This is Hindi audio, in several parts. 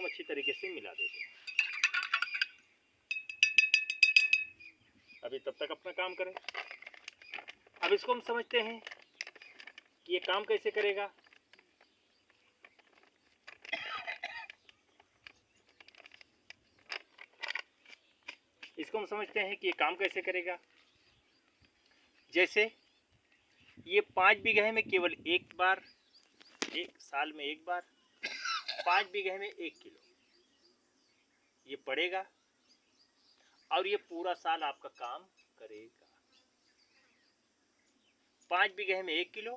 हम अच्छी तरीके से मिला देते हैं। अभी तब तक अपना काम करें। अब इसको हम समझते हैं कि ये काम कैसे करेगा। इसको हम समझते हैं कि ये काम कैसे करेगा। जैसे ये 5 बीघे में केवल एक बार, एक साल में एक बार 5 बीघे में 1 किलो ये पड़ेगा और ये पूरा साल आपका काम करेगा। 5 बीघे में 1 किलो,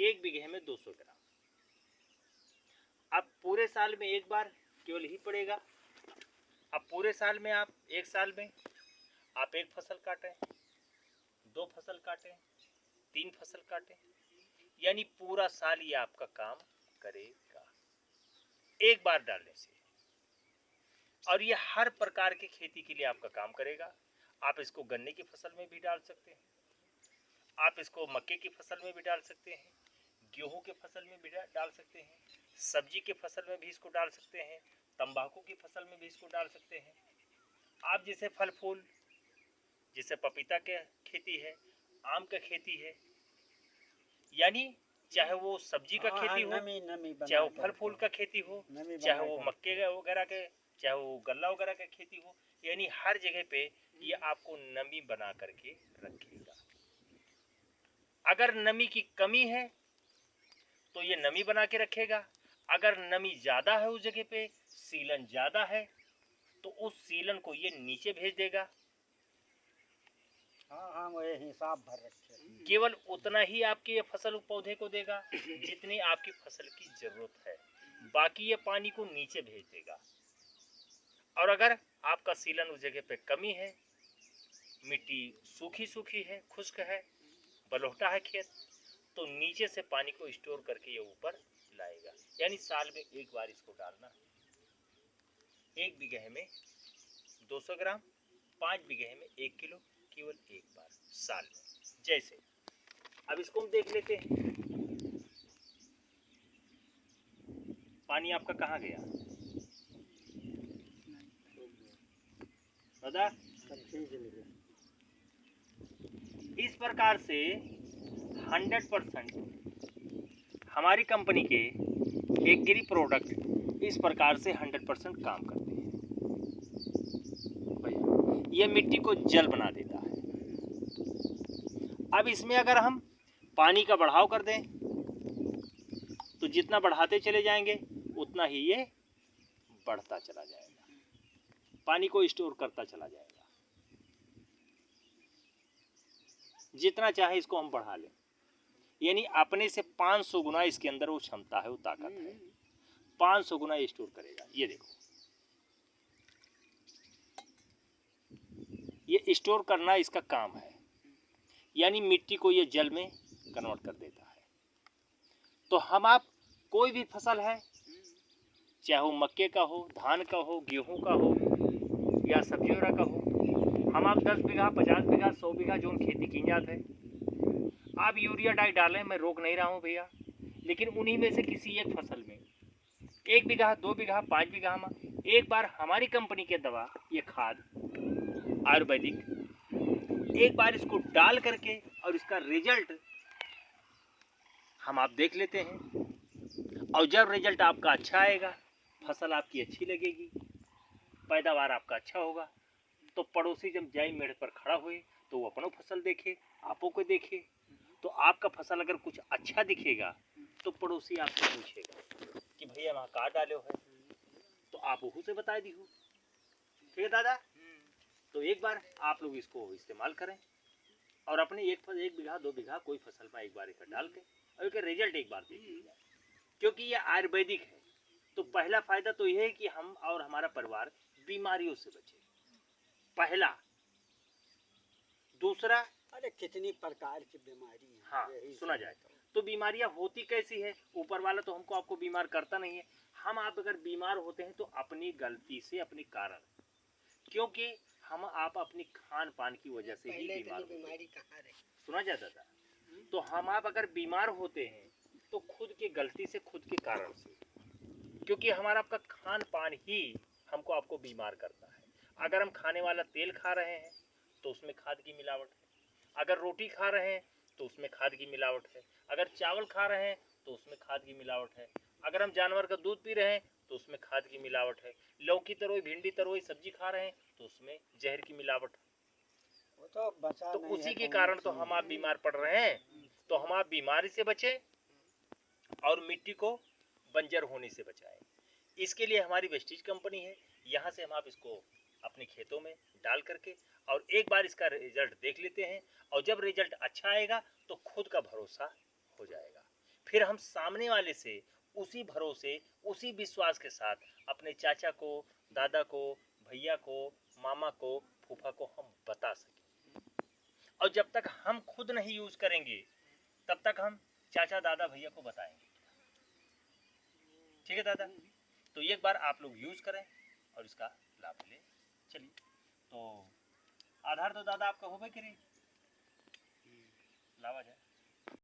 1 बीघे में 200 ग्राम। अब पूरे साल में एक बार केवल ही पड़ेगा। अब पूरे साल में आप एक साल में आप एक फसल काटें, 2 फसल काटें, 3 फसल काटें, यानी पूरा साल ये आपका काम करेगा एक बार डालने से। और ये हर प्रकार की खेती के लिए आपका काम करेगा। आप इसको गन्ने की फसल में भी डाल सकते हैं, आप इसको मक्के की फसल में भी डाल सकते हैं, गेहूं के फसल में भी डाल सकते हैं, सब्जी के फसल में भी इसको डाल सकते हैं, तंबाकू की फसल में भी इसको डाल सकते हैं। आप जैसे फल फूल, जैसे पपीता के खेती है, आम का खेती है, यानी चाहे वो सब्जी का खेती हो, चाहे वो फल फूल का खेती हो, चाहे वो मक्के वगैरह के, चाहे वो गल्ला वगैरह का खेती हो, यानी हर जगह पे ये आपको नमी बना करके रखेगा। अगर नमी की कमी है तो ये नमी बना के रखेगा। अगर नमी ज्यादा है उस जगह पे, सीलन ज्यादा है, तो उस सीलन को ये नीचे भेज देगा। हाँ वो हिसाब भर रखे। केवल उतना ही आपके फसल पौधे को देगा जितनी आपकी फसल की जरूरत है, बाकी ये पानी को नीचे भेज देगा। और अगर आपका सीलन उस जगह पे कमी है, मिट्टी सूखी सूखी है, खुश्क है, बलौटा है खेत, तो नीचे से पानी को स्टोर करके ये ऊपर लाएगा। यानी साल में एक बार इसको डालना है। 1 बीघे में 200 ग्राम, 5 बीघे में 1 किलो, केवल एक बार साल में। जैसे अब इसको हम देख लेते हैं, पानी आपका कहाँ गया दादा? इस प्रकार से 100% हमारी कंपनी के एग्री प्रोडक्ट इस प्रकार से 100% काम करते हैं। ये मिट्टी को जल बना देता है। अब इसमें अगर हम पानी का बढ़ाव कर दें तो जितना बढ़ाते चले जाएंगे उतना ही ये बढ़ता चला जाएगा, पानी को स्टोर करता चला जाएगा। जितना चाहे इसको हम बढ़ा लें, यानी अपने से 500 गुना इसके अंदर वो क्षमता है, वो ताकत है। 500 गुना स्टोर करेगा। ये देखो, ये स्टोर करना इसका काम है, यानी मिट्टी को ये जल में कन्वर्ट कर देता है। तो हम आप कोई भी फसल है, चाहे वो मक्के का हो, धान का हो, गेहूं का हो या सब्जी वगैरह का हो, हम आप 10 बीघा, 50 बीघा, 100 बीघा जो खेती की जाती है, आप यूरिया डाई डालें, मैं रोक नहीं रहा हूँ भैया, लेकिन उन्हीं में से किसी एक फसल में 1 बीघा, 2 बीघा, 5 बीघा में एक बार हमारी कंपनी के दवा, ये खाद आयुर्वेदिक, एक बार इसको डाल करके और इसका रिजल्ट हम आप देख लेते हैं। और जब रिजल्ट आपका अच्छा आएगा, फसल आपकी अच्छी लगेगी, पैदावार आपका अच्छा होगा, तो पड़ोसी जब जाई मेड़ पर खड़ा हुए तो वो अपनों फसल देखे, आपों को देखे, तो आपका फसल अगर कुछ अच्छा दिखेगा तो पड़ोसी आपसे पूछेगा कि भैया वहाँ का डाले है, तो आप वह से बता दी हो। ठीक है दादा? तो एक बार आप लोग इसको इस्तेमाल करें और अपने एक बीघा, 2 बीघा कोई फसल में एक बार इसे डाल के और इसका रिजल्ट एक बार देख लीजिए, क्योंकि ये आयुर्वेदिक है। तो पहला फायदा तो यह है कि हम और हमारा परिवार बीमारियों से बचे, पहला। दूसरा, अरे कितनी प्रकार की बीमारी है। हाँ, सुना जाए तो बीमारियां होती कैसी है, ऊपर वाला तो हमको आपको बीमार करता नहीं है। हम आप अगर बीमार होते हैं तो अपनी गलती से, अपने कारण, क्योंकि हम आप अपनी खान पान की वजह से ही बीमार होते हैं। सुना जाता था। तो हम आप अगर बीमार होते हैं तो खुद की गलती से, खुद के कारण से। क्योंकि हमारा आपका खान पान ही हमको आपको बीमार करता है। अगर हम खाने वाला तेल खा रहे हैं तो उसमें खाद की मिलावट है, अगर रोटी खा रहे हैं तो उसमें खाद की मिलावट है, अगर चावल खा रहे हैं तो उसमें खाद की मिलावट है, अगर हम जानवर का दूध पी रहे हैं तो उसमें खाद की मिलावट है, लौकी तरोई भिंडी तरोई सब्जी खा रहे हैं तो उसमें जहर की मिलावट है। वो तो बचा तो नहीं उसी है के कौनो कारण तो चीज। हम आप बीमार पड़ रहे हैं। तो हम आप बीमारी से बचें और मिट्टी को बंजर होने से बचाएं। इसके लिए हमारी वेस्टीज कंपनी है, यहाँ से हम आप इसको अपने खेतों में डाल करके और एक बार इसका रिजल्ट देख लेते हैं, और जब रिजल्ट अच्छा आएगा तो खुद का भरोसा हो जाएगा। फिर हम सामने वाले से उसी भरोसे उसी विश्वास के साथ अपने चाचा को, दादा को, भैया को, मामा को, फूफा को हम बता सकें। और जब तक हम खुद नहीं यूज करेंगे तब तक हम चाचा दादा भैया को बताएंगे। ठीक है दादा, तो एक बार आप लोग यूज करें और इसका लाभ लें। चलिए, तो आधार तो दादा आपका हो भाई, लावा जाए।